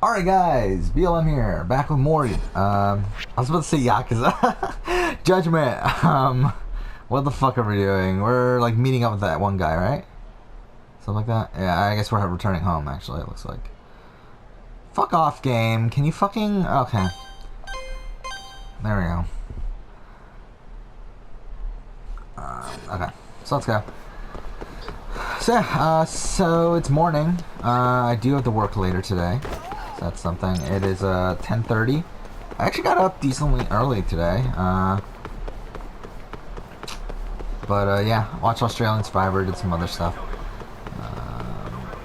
Alright guys, BLM here, back with more, I was about to say Yakuza. Judgment, what the fuck are we doing? We're like meeting up with that one guy, right? Something like that? Yeah, I guess we're returning home actually, it looks like. Fuck off game, can you fucking, okay. There we go. Okay, so let's go. So yeah, so it's morning, I do have to work later today. That's something. It is 10:30. I actually got up decently early today. But yeah, watched Australian Survivor, did some other stuff.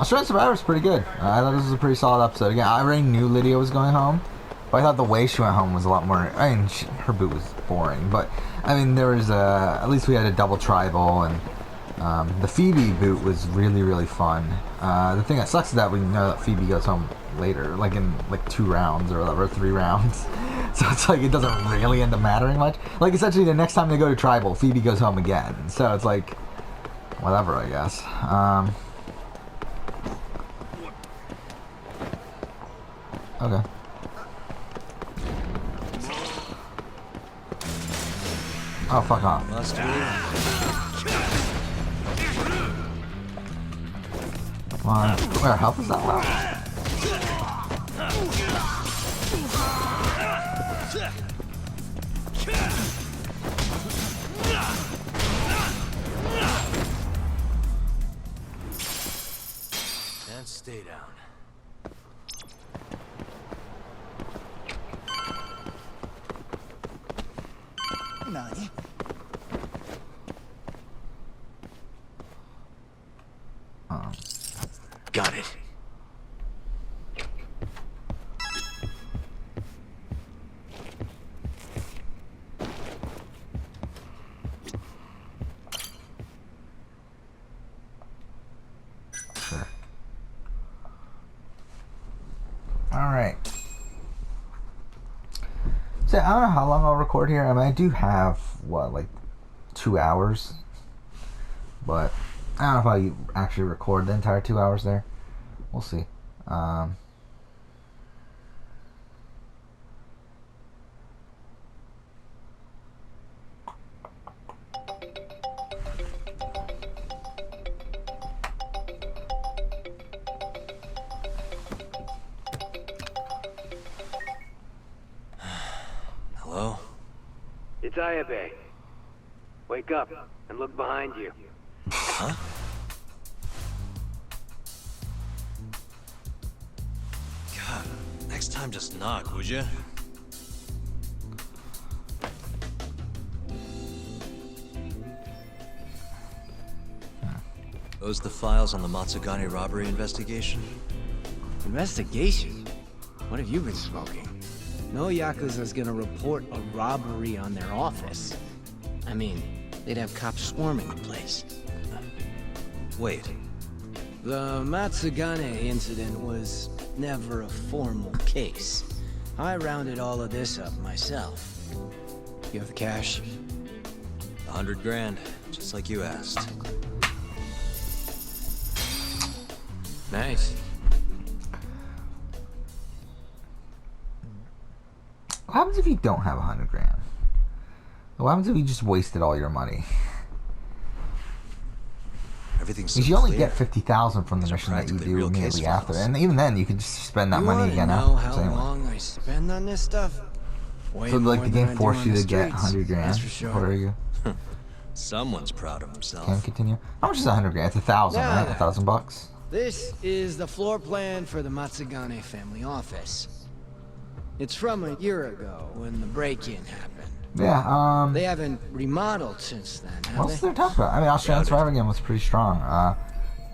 Australian Survivor is pretty good. I thought this was a pretty solid episode. Again, I already knew Lydia was going home, but I thought the way she went home was a lot more. I mean, her boot was boring, but I mean, there was at least we had a double tribal, and the Phoebe boot was really, really fun. The thing that sucks is that we know that Phoebe goes home later, like in like 2 rounds or whatever, 3 rounds. So it's like it doesn't really end up mattering much. Like essentially the next time they go to tribal, Phoebe goes home again. So it's like whatever, I guess. Okay. Oh, fuck off. Come on. Where health is that low? And stay down. Nani? Got it. Sure. Alright. So I don't know how long I'll record here. I mean, I do have, what, like 2 hours? But I don't know if I'll actually record the entire 2 hours there. We'll see. Hello? It's Ayabe. Wake up and look behind you. Huh? God, next time just knock, would you? Those the files on the Matsugane robbery investigation? Investigation? What have you been smoking? No Yakuza's gonna report a robbery on their office. I mean, they'd have cops swarming the place. Wait, The Matsugane incident was never a formal case. I rounded all of this up myself. You have the cash? 100 grand, just like you asked. Nice. What happens if you don't have 100 grand? What happens if you just wasted all your money? Everything's Because so you only clear. get 50,000 from the These are mission that you practically do real case immediately after, files. and even then you can just spend that You money wanna again know after. how So anyway. long I spend on this stuff? Way So like more the than game I do forced on you the to get streets, 100 grand. That's for sure. What are you? Someone's proud of himself. Can continue. How much is 100 grand? It's 1,000, Now right? then. $1,000. This is the floor plan for the Matsugane family office. It's from a year ago when the break-in happened. Yeah. They haven't remodeled since then, have What's they? there to talk about? I mean, Australian Survivor game was pretty strong.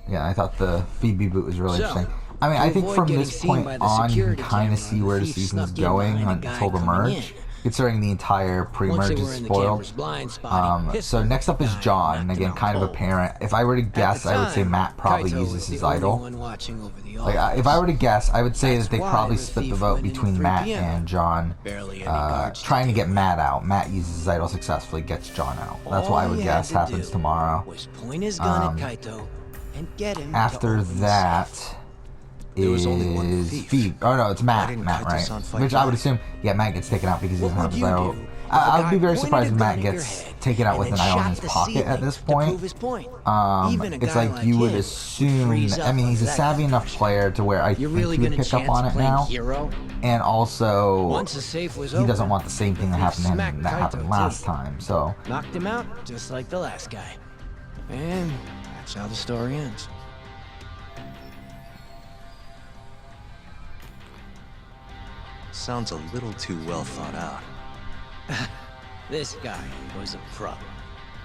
Yeah, I thought the Phoebe boot was really So, interesting. I mean, to I think avoid from getting this seen point by the on, you can security kind of camera, see the where the thief season's snuck in going behind a guy until the coming merge. in. Considering the entire Once pre-merge they is were in the spoiled. camera's blind spot, he pistoled So next up is the guy John, and and knocked again, him kind of out cold. apparent. If I were to guess, At the I would say time, Matt probably Kaito uses was his the only idol. one watching over the Like, office. if I were to guess, I would say That's that they why probably the split the thief vote went in at between 3 Matt PM. and John, Barely any guards to trying to deal get with. Matt out. Matt uses his idol successfully, gets John out. That's All what I would he guess had to happens do tomorrow. Was point his gun at Kaito and get him to After open the that, safe. There was only one is thief. Phoebe. Oh no, it's Matt. didn't Matt, right? Kaito-san fight Which I would back? assume, yeah, Matt gets taken out because he What doesn't have would his you idol. do if a I would guy be very pointed surprised a if gun Matt at your gets head taken out and with an then idol in shot his the pocket ceiling at this to point. prove his point? Even a It's guy like like you would him would assume. freeze I up mean, he's a under that savvy kind of enough pressure. player to where I You're think really he would gonna pick up chance on it playing now. hero? And also, Once the safe was he doesn't open, want the same thing that the happened to him smacked that happened Kaito, last too. time. So, Knocked him out just like the last guy. And that's how the story ends. Sounds a little too well thought out. This guy was a pro.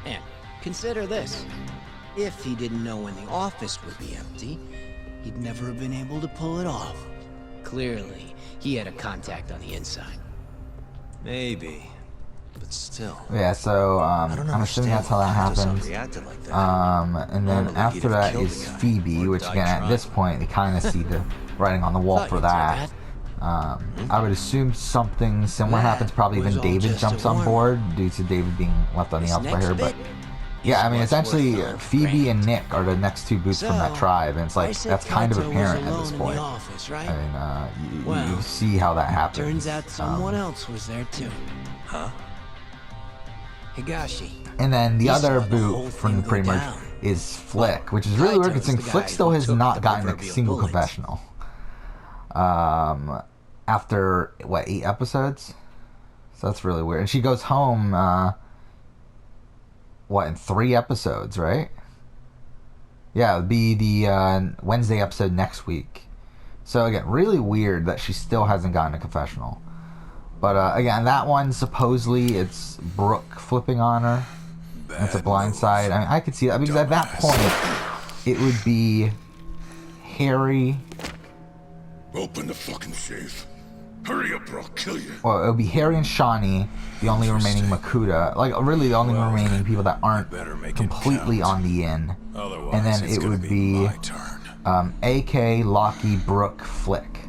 And consider this. If he didn't know when the office would be empty, he'd never have been able to pull it off. Clearly, he had a contact on the inside. Maybe. But still. yeah, so I don't I'm assuming that's how that Kaito-san happens. reacted like that. And then Normally, after he'd have that killed is the guy Phoebe, or which died again at trying. this point you kind of see the writing on the wall Thought for you'd do that. I would assume something similar That happens. Probably was even all David just jumps a on warm-up. board due to David being left on the This outside next here. But bit yeah, I is mean, what's essentially worth Phoebe $100,000. and Nick are the next two boots from that So, tribe, and it's I like said that's kind of Kaito was apparent at alone this in point. the office, right? I mean, you Well, see how that happens. Turns out someone else was there too. Huh? Higashi. And then the He other saw the whole boot from the thing go pre-merge down. is Flick, which is really weird Kaito's considering the Flick guy still who has took not the gotten a proverbial single bullet. confessional. After what, 8 episodes? So that's really weird. And she goes home in 3 episodes, right? Yeah, it'd be the Wednesday episode next week. So again, really weird that she still hasn't gotten a confessional. But again, that one supposedly it's Brooke flipping on her. It's a blind side. I mean, I could see that because at that point it would be Harry. Open the fucking safe. Hurry up or I'll kill you. Well, it would be Harry and Shawnee, the only remaining Makuta. Like, really the only remaining people that aren't better make it completely count. on the in. Otherwise, And then it's it gonna would be my turn. AK, Lockie, Brooke, Flick.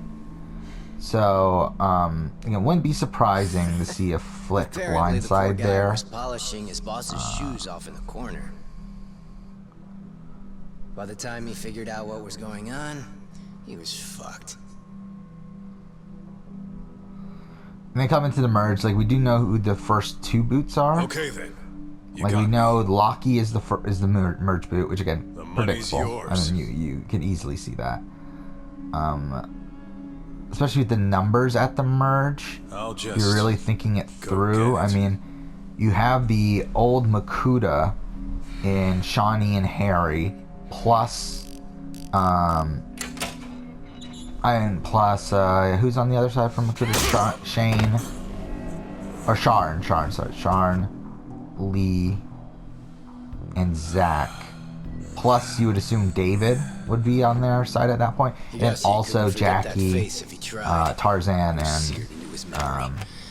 So, again, it wouldn't be surprising to see a Flick Apparently, the poor blindside guy there. was polishing his boss's shoes off in the corner. By the time he figured out what was going on, he was fucked. And they come into the merge. Like, we do know who the first 2 boots are. Okay then. You Like, got we me. know Lockie is the merge boot, which again, The money's predictable. yours. I mean, you can easily see that. Especially with the numbers at the merge. I'll just. You're really thinking it go through. get I it. mean, you have the old Makuta in Shawnee and Harry, plus, who's on the other side from Makuta? Shane, or Sharn, sorry, Sharn, Lee, and Zach. Plus, you would assume David would be on their side at that point, and also Jackie, Tarzan, and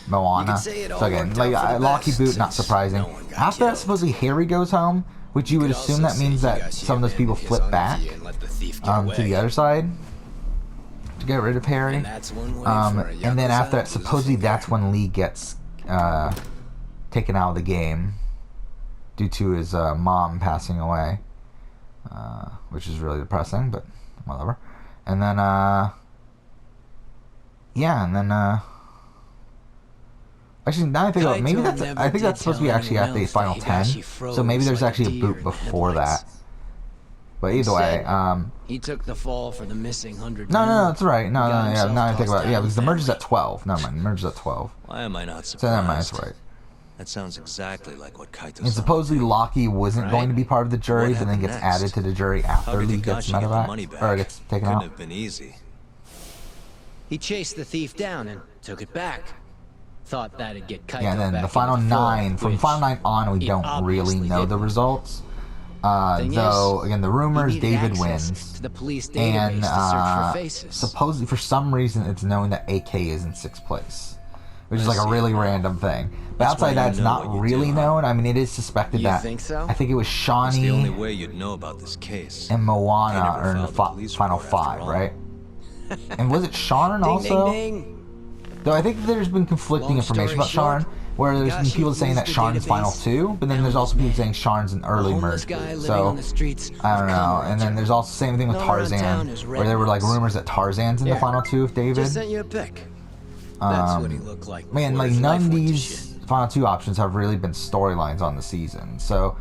Moana. So again, like Lockie boot, not surprising. After that, supposedly Harry goes home, which you would assume that means that some of those people flip back to the other side to get rid of Harry. And then after that, supposedly that's when Lee gets taken out of the game due to his mom passing away, which is really depressing, but whatever. And then actually, now I think about it, maybe I think that's supposed to be actually at the final 10. So maybe there's actually a boot before that. But either way, he took the fall for the missing 100. no, that's right. No, Got yeah. himself Now I think tossed about it. Yeah, out because of the merge is family. at 12. Never mind, the merge is at 12. Why am I not So never mind, surprised? that's right. That sounds exactly like what Kaito And supposedly Lockie wasn't going to be part of the jury, What but then happened gets next? added to the jury How after did Lee gets Higashi get the money medevac, back? or gets taken Couldn't out. have been easy. He chased the thief down and took it back. Thought that'd get Kaito Yeah, and then back the in final fold, 9, from which final 9 on, we he don't really obviously know the didn't. results. Thing Though, is, again, the he rumors, needed David access wins. to the police database And to search for faces. supposedly, for some reason, it's known that AK is in 6th place, which is I like a see. really random thing. But That's outside why that, you it's know not what you really do, huh? known. I mean, it is suspected You that. think so? I think it was It's the only Shawnee way you'd know about this case. and He Moana never are in the filed a police final report after 5, all. right? And was it Sharn Ding, also? ding, ding. Though I think there's been conflicting Long information story about short, Sharn, Where there's Gosh, people saying that use the Sharn's final database. 2, but then there's also people saying Sharn's an early homeless merge. guy living So on the streets I don't of know. And then Kamurocho. there's also the same thing with Known around town Tarzan, as where there were like Rednose. rumors that Tarzan's in the Here, final 2 of David. Just sent you a pic. That's what he looked like. Man, before like his none life of went to these shit. final 2 options have really been storylines on the season. So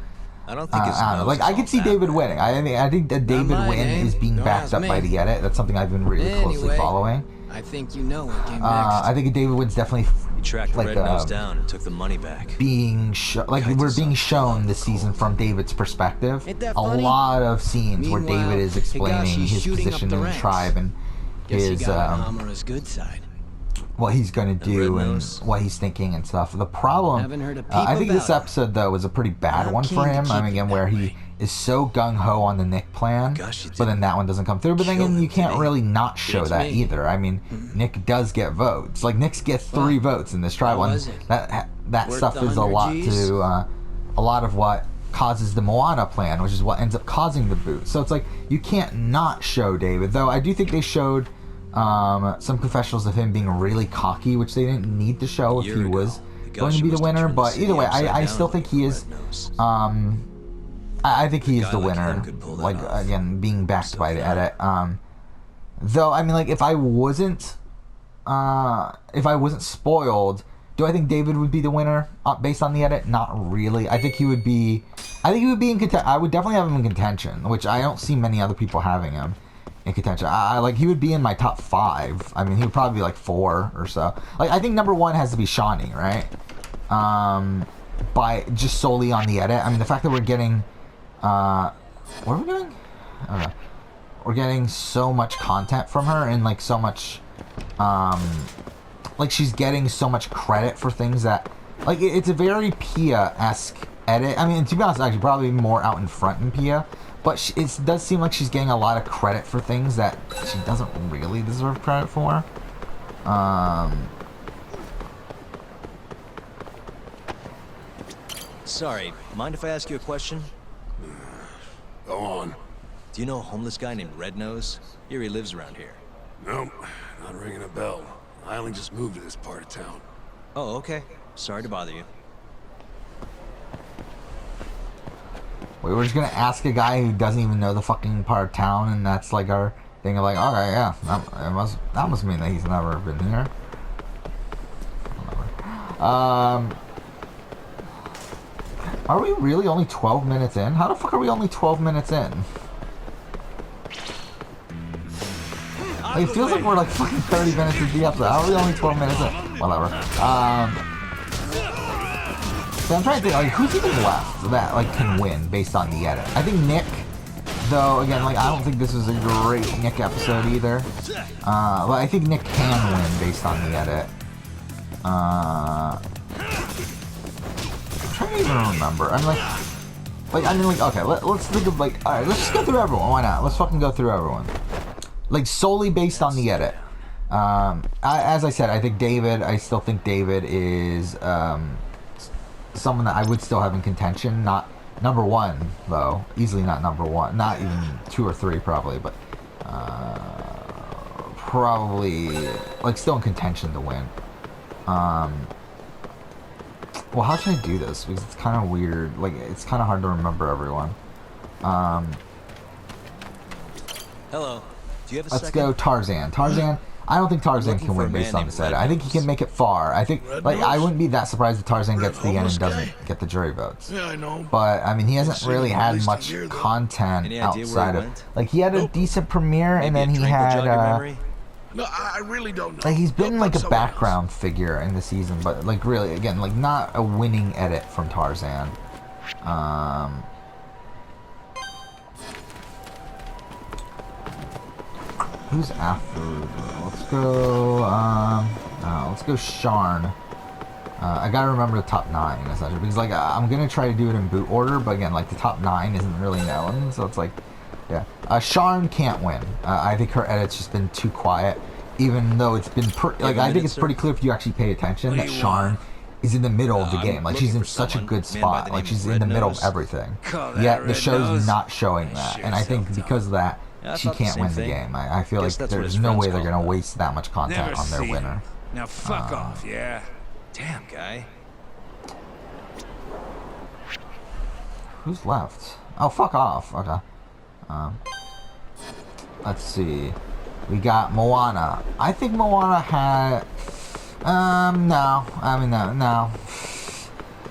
I don't think his I don't know. nose Like is I all could see that David bad. winning. I think that David mine, win eh? is being Don't backed ask up by me. the edit. That's something I've been really closely Anyway, following. I think you know what came next. I think David win's definitely He tracked like, Red Nose down and took the money back. being like Kites we're us being up. shown this season from David's perspective. Ain't that A funny? lot of scenes where Meanwhile, David is explaining Higashi's his shooting up position the in the ranks. tribe and Guess he his got on Amura's good side. what he's gonna do Red and Nose? what he's thinking and stuff. The problem, Haven't heard a peep I think this about it. episode though was a pretty bad I'm one keen for to him. I keep mean, it again, that where he way. is so gung ho on the Nick plan, Gosh, you but then didn't that one doesn't come through. But then kill again, him, you can't did he? really not show Beats that me. either. I mean, Nick does get votes. Like Nick gets 3 votes in this tribal. was And it? that Worth stuff the is a 100 lot Gs? to a lot of what causes the Moana plan, which is what ends up causing the boot. So it's like you can't not show David. Though I do think they showed some confessionals of him being really cocky, which they didn't need to show if year he ago, was Higashi going to be the must have winner. turned the But city either way, upside I down still with think he is. Red Nose. I think he is guy the like him winner. could pull that Like off. again, being backed So by the far. edit. Though I mean, like if I wasn't spoiled, do I think David would be the winner based on the edit? Not really. I think he would be. I think he would be in contention. I would definitely have him in contention, which I don't see many other people having him in contention. I like he would be in my top 5. I mean, he would probably be like 4 or so. Like I think number 1 has to be Shawnee, right? By just solely on the edit. I mean, the fact that we're getting, what are we getting? I don't know. We're getting so much content from her and like so much, like she's getting so much credit for things that, like it's a very Pia-esque edit. I mean, to be honest, actually probably more out in front in Pia, but it does seem like she's getting a lot of credit for things that she doesn't really deserve credit for. Sorry, mind if I ask you a question? Go on. Do you know a homeless guy named Red Nose? Here he lives around here. Nope, not ringing a bell. I only just moved to this part of town. Oh, okay. Sorry to bother you. We were just gonna ask a guy who doesn't even know the fucking part of town, and that's like our thing of like, okay, yeah, that must mean that he's never been here. Whatever. Are we really only 12 minutes in? How the fuck are we only 12 minutes in? Like, it feels like we're like fucking 30 minutes into the episode. How are we only 12 minutes in? Whatever. So I'm trying to think, like, who's even left that, like, can win based on the edit? I think Nick, though, again, like, I don't think this was a great Nick episode either. But I think Nick can win based on the edit. I'm trying to even remember. I'm like, I mean, like, okay, let's think of, like, alright, let's just go through everyone. Why not? Let's fucking go through everyone. Like, solely based on the edit. As I said, I still think David is, someone that I would still have in contention. Not number 1, though. Easily not number 1. Not even 2 or 3, probably, but, probably, like, still in contention to win. Well, how should I do this? Because it's kind of weird. Like, it's kind of hard to remember everyone. Hello. Do you have a Let's second? go Tarzan. Tarzan, I don't think Tarzan looking can for a win based man on the named set. Red I think he Nose. can make it far. I think, Red like, I Nose? wouldn't be that surprised if Tarzan gets to the end and homeless doesn't guy? get the jury votes. Yeah, I know. But, I mean, he hasn't seen really him at had least a much year, though. content Any idea where he outside of... went? Like, he had a decent premiere, and then Maybe a he drink will had... jog your memory? No, I really don't know. Like, he's been Go like a find someone else. background figure in the season, but like really, again, like not a winning edit from Tarzan. Who's after? Let's go. Let's go Sharn. I gotta remember the top 9 essentially because like I'm gonna try to do it in boot order, but again, like the top 9 isn't really known, so it's like, yeah. Sharn can't win. I think her edit's just been too quiet, even though it's been like I think it's pretty clear if you actually pay attention that Sharn is in the middle of the I'm game. Like looking she's in for such a someone, good man by spot. the Like name she's of in the Red middle Nose. of everything. Call that Yet the Red show's Nose? not showing that, Sure and I think self-taught. because of that, Yeah, I she thought the can't same win the thing. game. I feel Guess like that's what there's his no friends way they're call gonna him. waste that much content Never on their seen winner. him. Now fuck off, yeah? Damn, guy. Who's left? Oh, fuck off. Okay. Let's see. We got Moana. I think Moana had... no. I mean, no.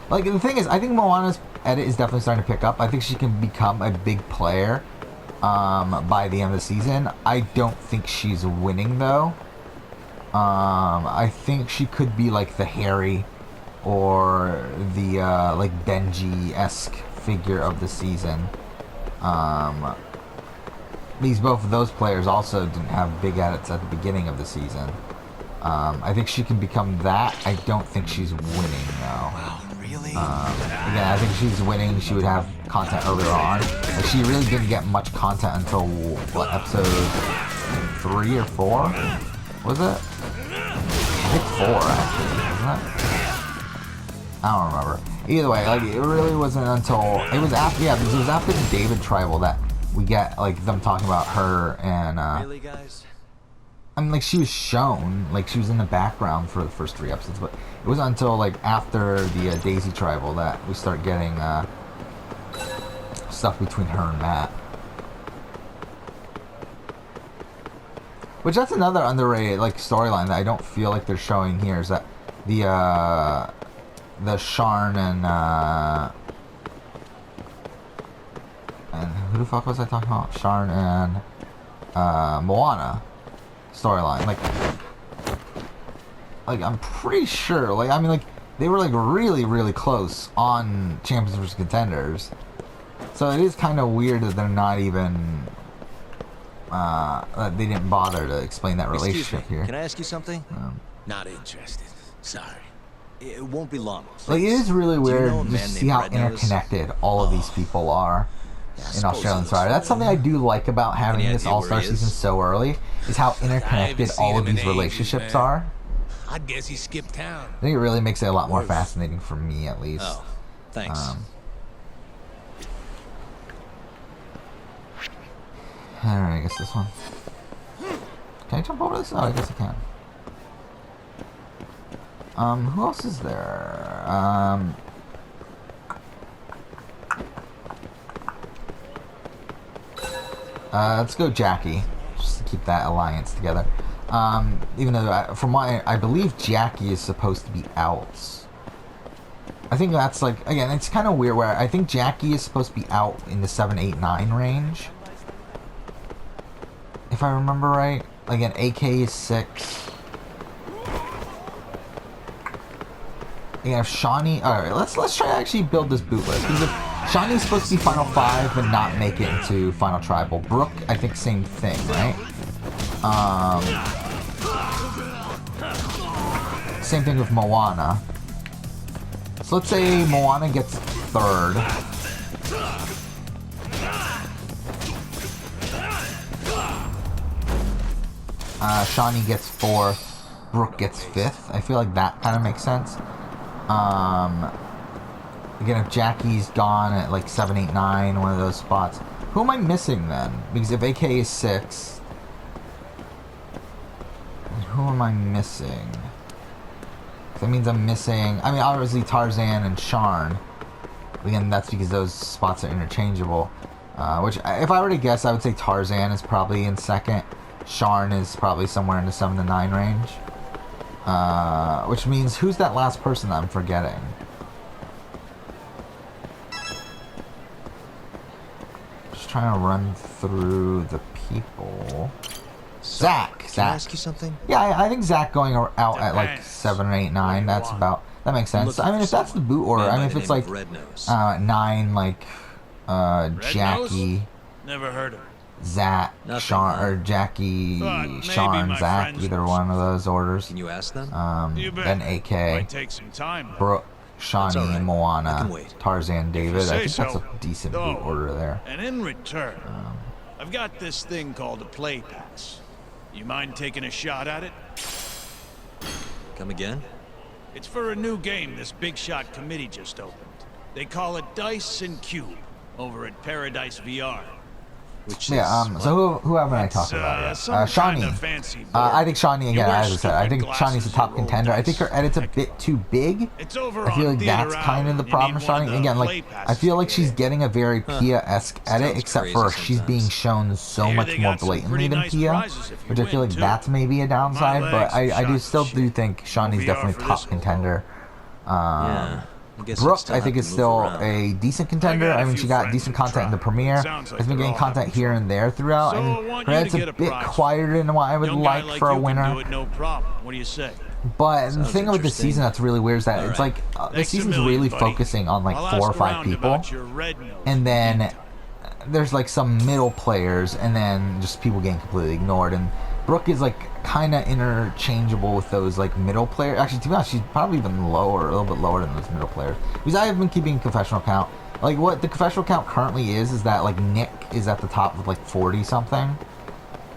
Like, the thing is, I think Moana's edit is definitely starting to pick up. I think she can become a big player by the end of the season. I don't think she's winning, though. I think she could be, like, the Harry or the, like, Benji-esque figure of the season. Because both of those players also didn't have big edits at the beginning of the season. I think she can become that. I don't think she's winning, though. Wow, really? Again, I think she's winning. She would have content earlier on. Like, she really didn't get much content until, what, episode 3 or 4? Was it? I think 4, actually, wasn't it? I don't remember. Either way, like, it really wasn't until... It was after, yeah, because it was after the David Tribal that we get, like, them talking about her and, Really, guys? I mean, like, she was shown, like, she was in the background for the first 3 episodes, but it wasn't until, like, after the Daisy Tribal that we start getting, stuff between her and Matt. Which, that's another underrated, like, storyline that I don't feel like they're showing here, is that the Sharn and who the fuck was I talking about? Sharn and Moana storyline. Like I'm pretty sure. Like I mean, like they were like really, really close on Champions vs Contenders. So it is kind of weird that they're not even. That they didn't bother to explain that relationship here. Can I ask you something? Not interested. Sorry. It won't be long. Like it is really weird know a to man see named how Red Nose? interconnected all of these people are in Australian Survivor. That's something I do like about having Any this idea where All-Star he is? season so early, is how interconnected seen all of him in these ages, relationships man. are. I'd guess he skipped town. I think it really makes it a lot more fascinating for me, at least. Oh, thanks. Alright, I guess this one. Can I jump over this? Oh, I guess I can. Who else is there? Let's go Jackie, just to keep that alliance together. Even though, from what I believe Jackie is supposed to be out. I think that's like, again, it's kind of weird where I think Jackie is supposed to be out in the 7, 8, 9 range. If I remember right. Again, AK is 6. Yeah, if Shawnee... Alright, let's try to actually build this boot list. Because if Shawnee's supposed to be Final 5 but not make it into Final Tribal. Brooke, I think same thing, right? Same thing with Moana. So let's say Moana gets 3rd. Shawnee gets 4th. Brooke gets 5th. I feel like that kind of makes sense. Again, if Jackie's gone at like 7, 8, 9, one of those spots, who am I missing then? Because if AK is 6, who am I missing? That means I'm missing. I mean, obviously Tarzan and Sharn. Again, that's because those spots are interchangeable. Which, if I were to guess, I would say Tarzan is probably in 2nd. Sharn is probably somewhere in the 7 to 9 range. Which means, who's that last person that I'm forgetting? Just trying to run through the people. Zach! Can I ask you something? Yeah, I think Zach going out at like 7 or 8, 9, that's about... That makes sense. I mean, if that's the boot order, I mean, if it's like 9, like, Jackie, Never heard of her. Zach, Nothing, Sharn, or Jackie, But maybe Sharn, my Zach, friends either will one of those orders. Can you ask them? You bet. Then Might AK, take some time. though. Brooke, Shawnee, all right. I Moana, can wait. Tarzan, David. say I think that's so. a decent Oh, boot order there. And in return, I've got this thing called a play pass. You mind taking a shot at it? Come again? It's for a new game this Big Shot committee just opened. They call it Dice and Cube, over at Paradise VR. Which Yeah. is So who haven't I talked It's, about yet? some kind of Shawnee. fancy I board. think Shawnee You again. wear As I said, I think stupid Shawnee's the glasses, top you roll contender. I think her dice. edit's a bit too big. It's over I feel on like that's Theater kind of the Alley. problem You with need one Shawnee. of the Again, like play I passes feel to like get she's in. getting a very Pia-esque edit, Sounds except crazy for she's being sometimes. shown so Here much they more got some blatantly pretty than nice Pia, prizes if you which I feel win, like too. that's maybe a downside. My But legs I do shot still to do shit. think Shawnee's OVR definitely for top this contender. Yeah. I guess Brooke, still I have think, to is move still around. a decent contender. got a I mean, few she got friends decent who content in the tried. premiere. Sounds like Has been they're getting all content having here fun. and there throughout, So I and want her you to edit's a get a bit prize. quieter than what I would Young guy like like for a you winner. can do it, no problem. What do you say? But the Sounds thing with the interesting. season that's really weird is that it's Alright. like the Thanks a season's million, really buddy. focusing on like I'll 4 or ask 5 around people, about your red nose and in the then meantime. there's like some middle players, and then just people getting completely ignored. And Brooke is like kind of interchangeable with those like middle players. Actually, to be honest, she's probably even lower, a little bit lower than those middle players. Because I have been keeping confessional count. Like what the confessional count currently is that like Nick is at the top with like 40 something,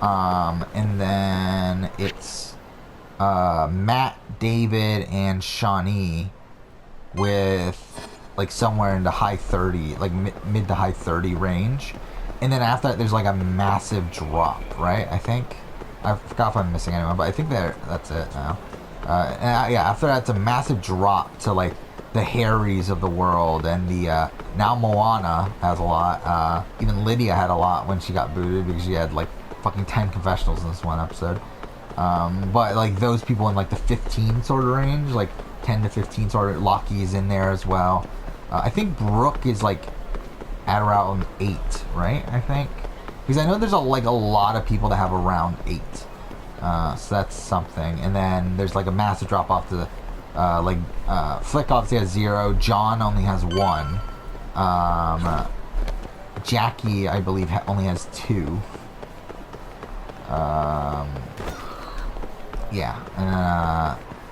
and then it's Matt, David, and Shawnee with like somewhere in the high 30, like mid to high 30 range. And then after that, there's like a massive drop, right? I think. I forgot if I'm missing anyone, but I think that's it now. Yeah, after that, it's a massive drop to like the Harrys of the world, and the now Moana has a lot. Even Lydia had a lot when she got booted because she had like fucking 10 confessionals in this one episode. But like those people in like the 15 sort of range, like 10 to 15 sort of. Lockie is in there as well. I think Brooke is like at around 8, right? I think. Because I know there's a lot of people that have around 8. So that's something. And then there's like a massive drop off to Flick obviously has 0. John only has 1. Jackie, I believe, only has 2. Yeah. And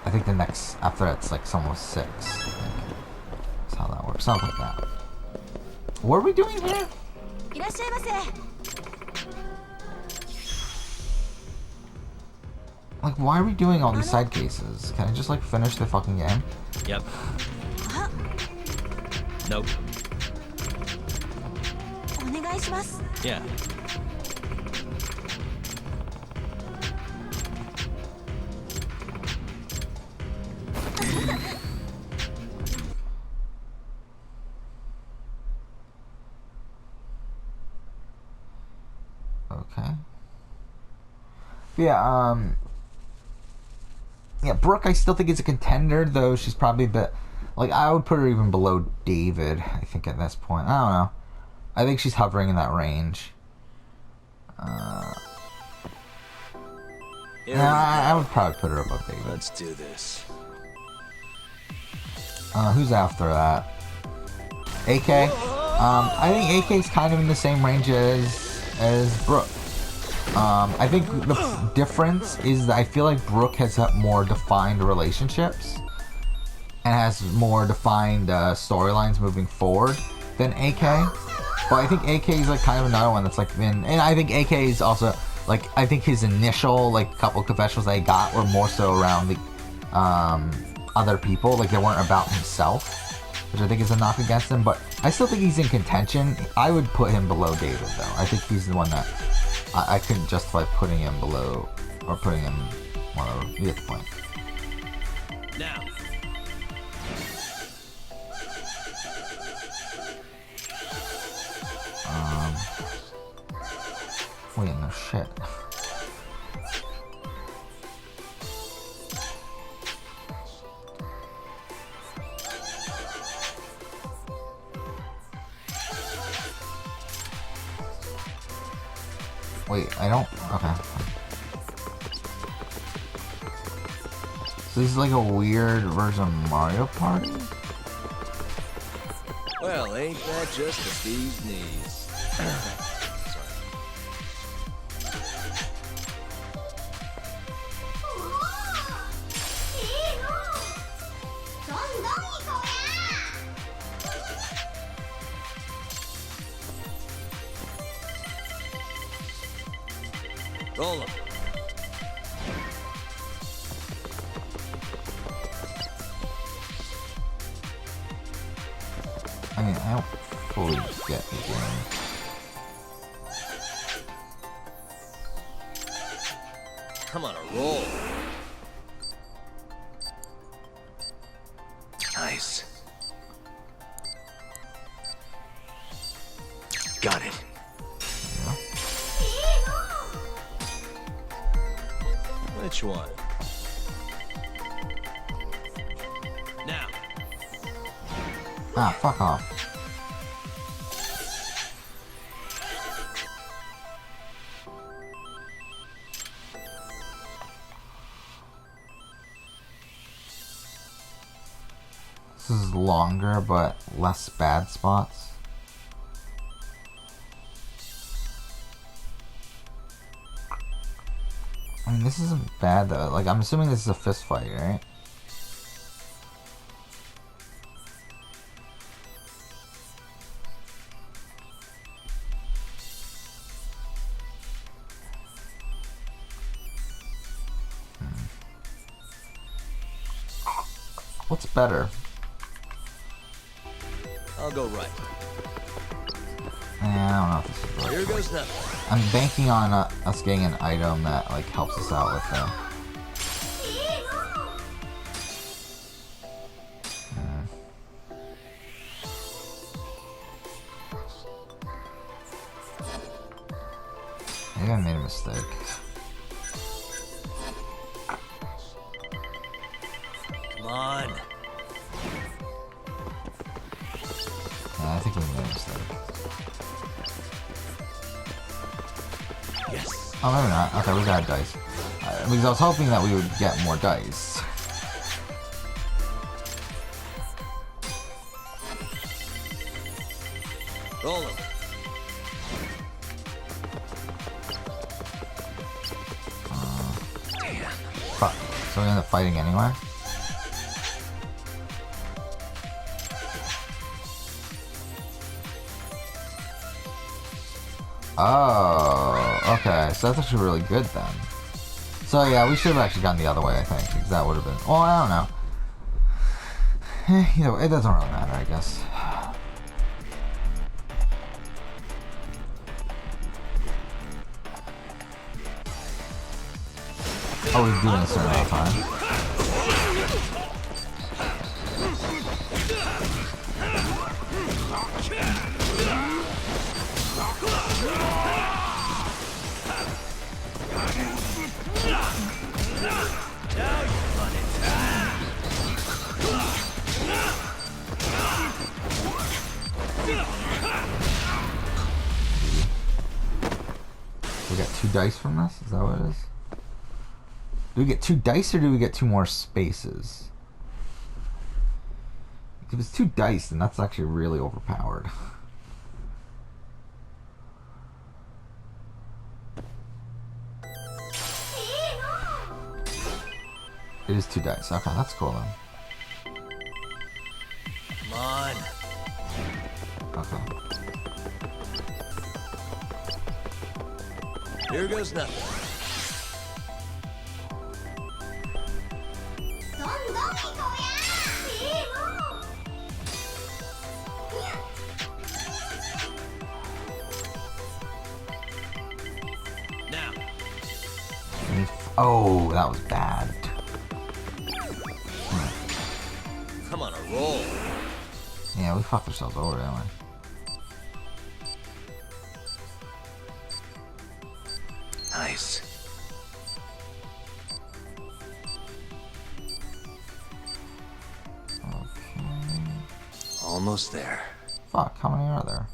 I think the next after that's like someone with 6. I think. That's how that works. Something like that. What are we doing here? Like, why are we doing all these side cases? Can I just, like, finish the fucking game? Yep. Nope. Yeah. Okay. Yeah, yeah, Brooke, I still think is a contender, though she's probably a bit... Like, I would put her even below David, I think, at this point. I don't know. I think she's hovering in that range. Yeah, I would probably put her above David. Let's do this. Who's after that? AK? I think AK's kind of in the same range as Brooke. I think the difference is that I feel like Brooke has more defined relationships and has more defined storylines moving forward than AK. But I think AK is like kind of another one that's like been, and I think AK is also like, I think his initial like couple confessionals that he got were more so around the other people, like they weren't about himself, which I think is a knock against him. But I still think he's in contention. I would put him below David though. I think he's the one that I couldn't justify putting him below, or putting him, whatever, you get the point. Now. Wait, no shit. Wait, I don't, okay. So this is like a weird version of Mario Party? Well, ain't that just the bee's knees? Roll 'em. I mean, I don't fully get the game. I'm on a roll. Nice. Got it. Which one? Now. Ah, fuck off. This is longer, but less bad spots. I mean, this isn't bad though. Like, I'm assuming this is a fist fight, right? What's better? I'll go right. I don't know if this is right. Here goes nothing. I'm banking on us getting an item that like helps us out with them. Maybe I made a mistake. Come on. Yeah, I think we made a mistake. Yes. Oh, maybe not. Okay, we got dice. Because I was hoping that we would get more dice. Roll 'em. Fuck. So we end up fighting anyway? Oh, okay. So that's actually really good then. So yeah, we should have actually gone the other way, I think, because that would have been. Well, I don't know. You know, it doesn't really matter, I guess. Oh, he's doing a certain amount of time. We got 2 dice from this? Is that what it is? Do we get 2 dice or do we get 2 more spaces? If it's 2 dice, then that's actually really overpowered. It is 2 dice. Okay, that's cool then. Come on. Okay. Here goes nothing. Now. Oh, that was bad. I'm on a roll. Yeah, we fucked ourselves over, didn't we? Nice. Okay. Almost there. Fuck, how many are there?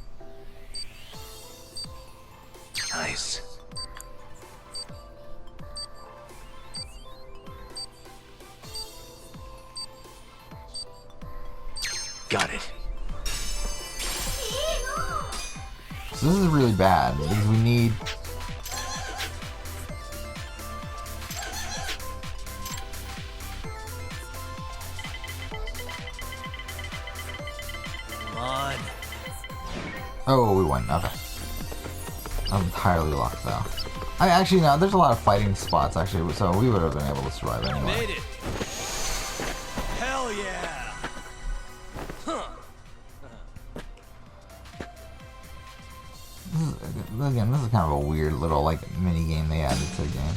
Nice. Got it. So this is really bad because we need. Come on. Oh, we won. Okay. I'm entirely locked though. I actually no. There's a lot of fighting spots actually, so we would have been able to survive anyway. Made it. Hell yeah. Again, this is kind of a weird little like mini game they added to the game.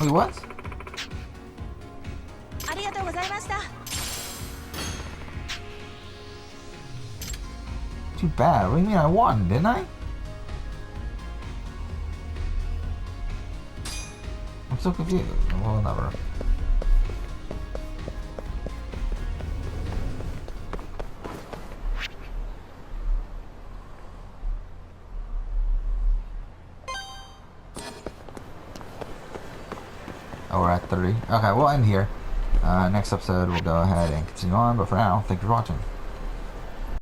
Wait, what? ありがとうございました。 Too bad. What do you mean I won, didn't I? I'm so confused. Well, never. Oh, we're at 30. Okay, we'll end here. Next episode, we'll go ahead and continue on. But for now, thank you for watching.